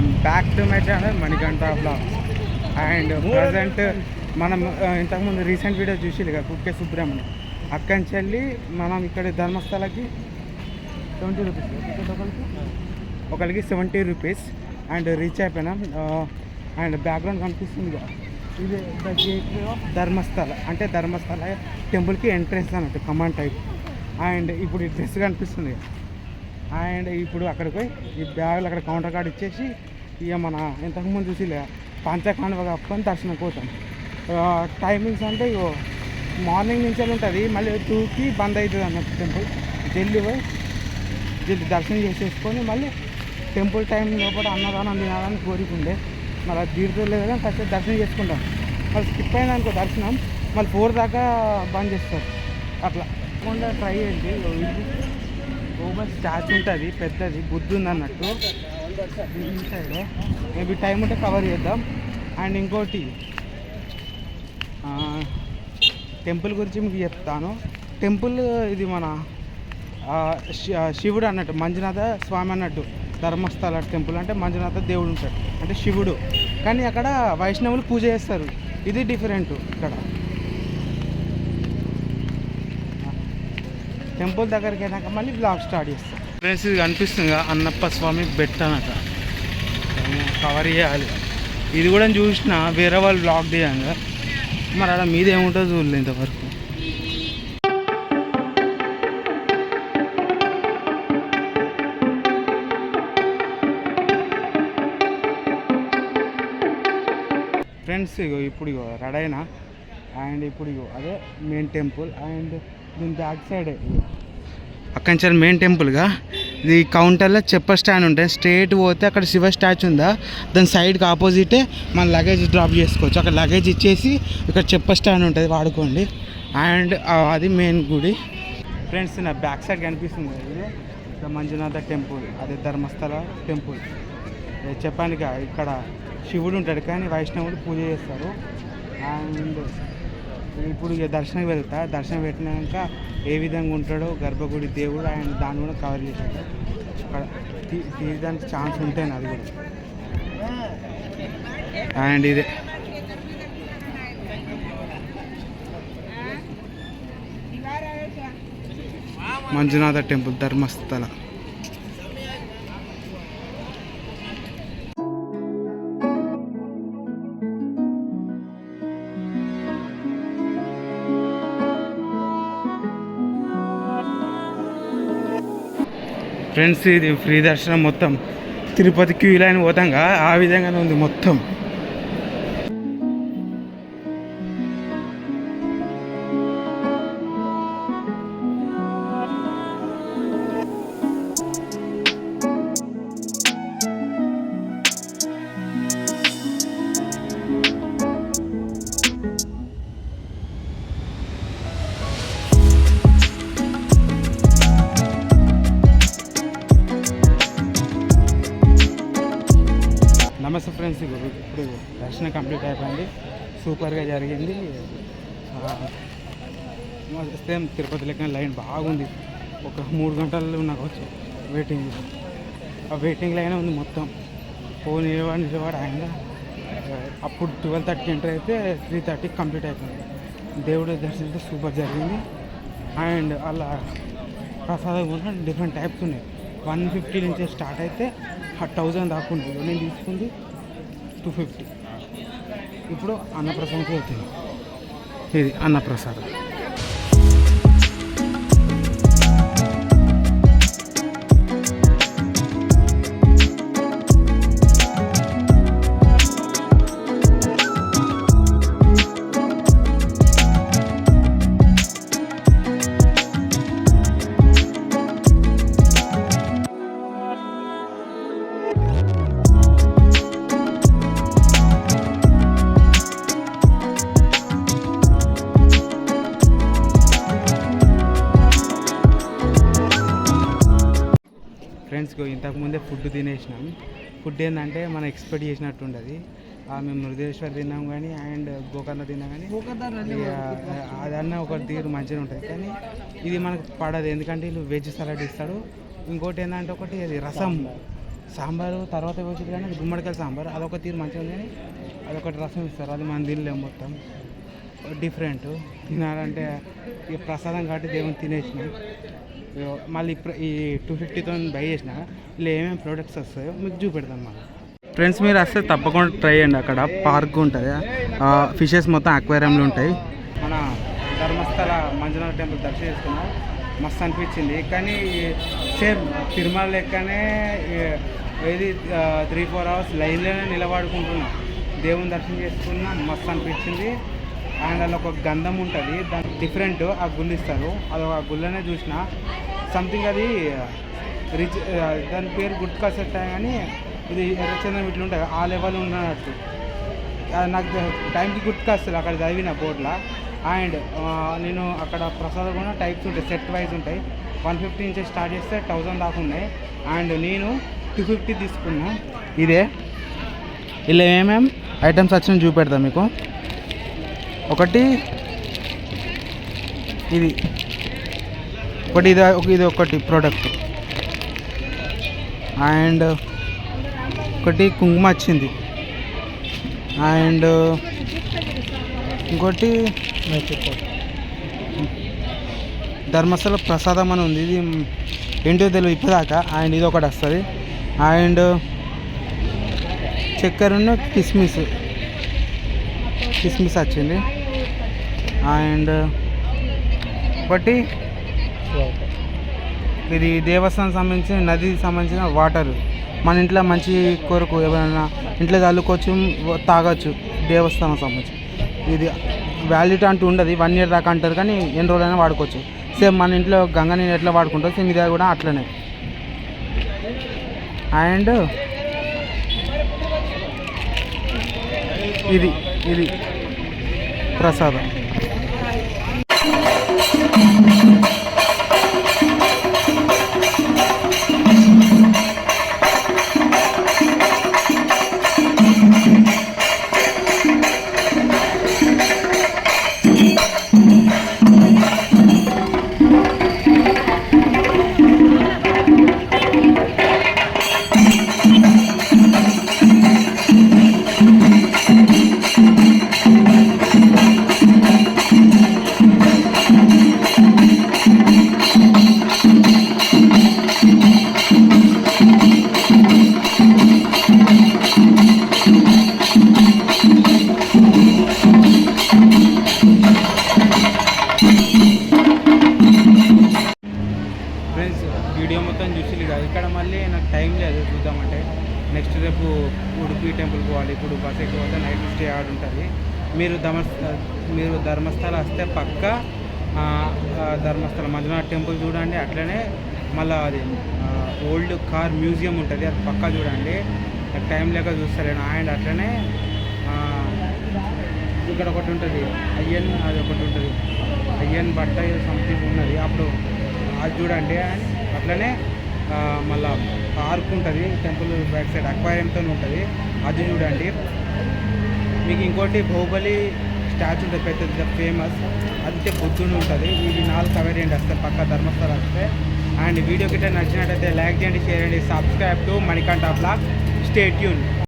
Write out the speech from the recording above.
Welcome back to my channel Manikanta blogs. And present మనం ఇంతకుముందు recent video చూసి కుక్కే సుబ్రహ్మణ్యం అక్కడి నుంచి వెళ్ళి మనం ఇక్కడ ధర్మస్థలకి 70 రూపీస్ ఒకరికి 70 రూపీస్ అండ్ రీచ్ అయిపోయినాం. అండ్ బ్యాక్గ్రౌండ్ కనిపిస్తుంది కదా, ఇది ద గేట్ ఆఫ్ ధర్మస్థల, అంటే ధర్మస్థల టెంపుల్కి ఎంట్రెన్స్ అన్నట్టు కమాండ్ టైప్. అండ్ ఇప్పుడు ఈ డ్రెస్ కనిపిస్తుంది. అండ్ ఇప్పుడు అక్కడికి పోయి ఈ బ్యాగులు అక్కడ కౌంటర్ కార్డ్ ఇచ్చేసి ఇక మన ఇంతకుముందు చూసి పంచకాండవ కప్పుకొని దర్శనం పోతాం. టైమింగ్స్ అంటే ఇగో మార్నింగ్ నుంచి ఉంటుంది, మళ్ళీ 2కి బంద్ అవుతుంది అన్నట్టు టెంపుల్. జల్దీ పోయి జల్దీ దర్శనం చేసేసుకొని మళ్ళీ టెంపుల్ టైం లోపల అన్నదానం తినాలని కోరికుండే, మళ్ళీ అది తీరుతలేదు కదా, ఫస్ట్ దర్శనం చేసుకుంటాం. మళ్ళీ స్కిప్ అయింది అనుకో దర్శనం, మళ్ళీ 4 దాకా బంద్ చేస్తారు. అట్లా తప్పకుండా ట్రై చేయండి. ఓవర్ స్టాచ్యూ ఉంటుంది పెద్దది, బుద్ధి ఉంది అన్నట్టు సైడ్. మేబీ టైం ఉంటే కవర్ చేద్దాం. అండ్ ఇంకోటి టెంపుల్ గురించి మీకు చెప్తాను. టెంపుల్ ఇది మన శివుడు అన్నట్టు, మంజునాథ స్వామి అన్నట్టు. ధర్మస్థల టెంపుల్ అంటే మంజునాథ దేవుడు ఉంటాడు, అంటే శివుడు. కానీ అక్కడ వైష్ణవులు పూజ చేస్తారు, ఇది డిఫరెంట్. ఇక్కడ టెంపుల్ దగ్గరికి అయినాక మళ్ళీ బ్లాగ్ స్టార్ట్ చేస్తాం. ఫ్రెండ్స్ ఇది కనిపిస్తుంది అన్నప్ప స్వామి బెట్ట అనక, కవర్ చేయాలి. ఇది కూడా చూసిన వేరే వాళ్ళు బ్లాగ్ తీయంగా, మరి అక్కడ మీద ఏముంటుందో చూడలేదు ఇంతవరకు. ఫ్రెండ్స్ ఇప్పుడు రెడీ అయినా. అండ్ ఇప్పుడు అదే మెయిన్ టెంపుల్. అండ్ దీని బ్యాక్ సైడే అక్కడి నుంచి మెయిన్ టెంపుల్గా ఇది కౌంటర్లో చెప్పర్ స్టాండ్ ఉంటుంది. స్ట్రేట్ పోతే అక్కడ శివ స్టాచ్యూ ఉందా, దాని సైడ్కి ఆపోజిటే మన లగేజ్ డ్రాప్ చేసుకోవచ్చు. అక్కడ లగేజ్ ఇచ్చేసి ఇక్కడ చెప్పర్ స్టాండ్ ఉంటుంది, వాడుకోండి. అండ్ అది మెయిన్ గుడి. ఫ్రెండ్స్ నా బ్యాక్ సైడ్ కనిపిస్తుంది ఇది మంజునాథ టెంపుల్, అదే ధర్మస్థల టెంపుల్. చెప్పాను ఇక్కడ శివుడు ఉంటాడు కానీ వైష్ణవుడు పూజ చేస్తారు. అండ్ ఇప్పుడు ఇక దర్శనం వెళ్తా. దర్శనం పెట్టినాక ఏ విధంగా ఉంటాడో గర్భగుడి దేవుడు, ఆయన దాన్ని కూడా కవర్ చేశాడు. అక్కడ తీయడానికి ఛాన్స్ ఉంటాయి అది కూడా. అండ్ ఇదే మంజునాథ టెంపుల్ ధర్మస్థల. ఫ్రెండ్స్ ఇది ఫ్రీ దర్శనం, మొత్తం తిరుపతి క్యూ లైన్ పోతాంగా ఆ విధంగానే ఉంది మొత్తం. నమస్తే ఫ్రెండ్స్, ఇప్పుడు దర్శనం కంప్లీట్ అయిపోయింది, సూపర్గా జరిగింది. సేమ్ తిరుపతి లెక్క లైన్ బాగుంది. ఒక 3 గంటలు నాకు వచ్చి వెయిటింగ్, ఆ వెయిటింగ్ లైన్ ఉంది మొత్తం. నిలబడి ఆయన అప్పుడు 12:30 ఎంటర్ అయితే 3:30 కంప్లీట్ అయిపోయింది. దేవుడు దర్శనం సూపర్ జరిగింది. అండ్ అలా ప్రసాదం కూడా డిఫరెంట్ టైప్స్ ఉన్నాయి. 150 నుంచి స్టార్ట్ అయితే 1000 దాకా ఉంది. నేను తీసుకుంది 250. ఇప్పుడు అన్నప్రసాదంకి అవుతుంది. ఇది అన్నప్రసాదం. ఫ్రెండ్స్ ఇంతకుముందే ఫుడ్ తినేసినాం. ఫుడ్ ఏంటంటే మనం ఎక్స్పెక్ట్ చేసినట్టు ఉండదు. మేము మృదేశ్వర్ తిన్నాం కానీ అండ్ గోకర్ణ తిన్నాం కానీ అదన్నా ఒక తీరు మంచిగా ఉంటుంది. కానీ ఇది మనకు పడదు, ఎందుకంటే వీళ్ళు వెజ్ సలాడ్ ఇస్తాడు. ఇంకోటి ఏంటంటే ఒకటి అది రసం సాంబారు తర్వాత వచ్చింది కానీ గుమ్మడికాయ సాంబార్ అదొక తీరు మంచిగా ఉంది కానీ అదొకటి రసం ఇస్తారు, అది మనం తినలేము. మొత్తం డిఫరెంట్. తినాలంటే ఇక ప్రసాదం కాబట్టి దేవుని తినేసిన. మళ్ళీ ఈ 250తో బై చేసిన. ఇలా ఏమేమి ప్రోడక్ట్స్ వస్తాయో మీకు చూపెడతాను. మనం ఫ్రెండ్స్ మీరు వస్తే తప్పకుండా ట్రై చేయండి. అక్కడ పార్క్ ఉంటుంది, ఫిషెస్ మొత్తం అక్వేరియంలో ఉంటాయి. మన ధర్మస్థల మంజునాథ టెంపుల్ దర్శనం చేసుకున్నాం, మస్తు అనిపించింది. కానీ సేమ్ తిరుమల లెక్కనే ఏది 3-4 అవర్స్ లైన్లోనే నిలబడుకుంటున్నాం. దేవుని దర్శనం చేసుకున్నా, మస్తు అనిపించింది. అండ్ అలా ఒక గంధం ఉంటుంది, దాని డిఫరెంట్. ఆ గుళ్ళు ఇస్తారు, అది ఒక గుళ్ళనే చూసిన. సంథింగ్ అది రిచ్, దాని పేరు గుర్తుకొస్తా కానీ ఇది ఎర్రచందనం ఇట్లా ఉంటుంది, ఆ లెవెల్ ఉన్నట్టు. నాకు టైంకి గుర్తుకొస్తుంది అక్కడ చదివిన బోర్డులో. అండ్ నేను అక్కడ ప్రసాదం కూడా టైప్స్ ఉంటాయి, సెట్ వైజ్ ఉంటాయి. 150 నుంచి స్టార్ట్ చేస్తే 1000 దాకా ఉన్నాయి. అండ్ నేను 250 తీసుకున్నా. ఇదే ఇలా ఏమేమి ఐటమ్స్ వచ్చినాయి చూపెడతాను మీకు. ఒకటి ఇది ఒకటి ప్రోడక్ట్. అండ్ ఒకటి కుంకుమ వచ్చింది. అండ్ ఇంకోటి ధర్మస్థల ప్రసాదం అని ఉంది, ఇది ఏంటో తెలియదు ఇప్పటిదాకా. అండ్ ఇది ఒకటి వస్తుంది. అండ్ చక్కెర ఉన్న కిస్మిస్ వచ్చింది. అండ్ ఒకటి ఇది దేవస్థానం సంబంధించిన, నదికి సంబంధించిన వాటర్. మన ఇంట్లో మంచి కొరకు ఎవరైనా ఇంట్లో చల్లుకోవచ్చు, తాగొచ్చు. దేవస్థానం సంబంధించి ఇది వ్యాలిడిటీ అంటూ ఉండదు, 1 year దాకా అంటారు, కానీ ఎన్ని రోజులైనా వాడుకోవచ్చు. సేమ్ మన ఇంట్లో గంగ నీళ్ళు ఎట్లా వాడుకుంటారు, సేమ్ ఇది కూడా అట్లనే. అండ్ ఇది ప్రసాదం. ఫ్రెండ్స్ వీడియో మొత్తం చూసి కాదు, ఇక్కడ మళ్ళీ నాకు టైం లేదు చూద్దామంటే. నెక్స్ట్ రేపు ఉడుపి టెంపుల్ పోవాలి. ఇప్పుడు బస్ ఎక్కిపోతే నైట్ స్టే ఆడి ఉంటుంది. మీరు ధర్మస్థల వస్తే పక్క ధర్మస్థల మంజునాథ టెంపుల్ చూడండి. అట్లనే మళ్ళీ అది ఓల్డ్ కార్ మ్యూజియం ఉంటుంది, అది పక్కా చూడండి. నాకు టైం లేక చూస్తలేను. అండ్ అట్లనే ఇక్కడ ఒకటి ఉంటుంది అయ్యన్, అది ఒకటి ఉంటుంది అయ్యన్ బట్ట సంథింగ్ ఉన్నది, అప్పుడు అది చూడండి. అండ్ అట్లనే మళ్ళా పార్క్ ఉంటుంది టెంపుల్ బ్యాక్ సైడ్, అక్వేరియంతో ఉంటుంది, అది చూడండి. మీకు ఇంకోటి బాహుబలి స్టాచ్యూ ఉంటుంది పెద్దది, ఫేమస్, అది బుద్ధుడు ఉంటుంది. ఇవి 4 కవర్ చేయండి వస్తే పక్క ధర్మస్థల వస్తే. అండ్ వీడియో గిట్ట నచ్చినట్టయితే లైక్ చేయండి, షేర్ చేయండి, subscribe to Manikanta blog. Stay tune.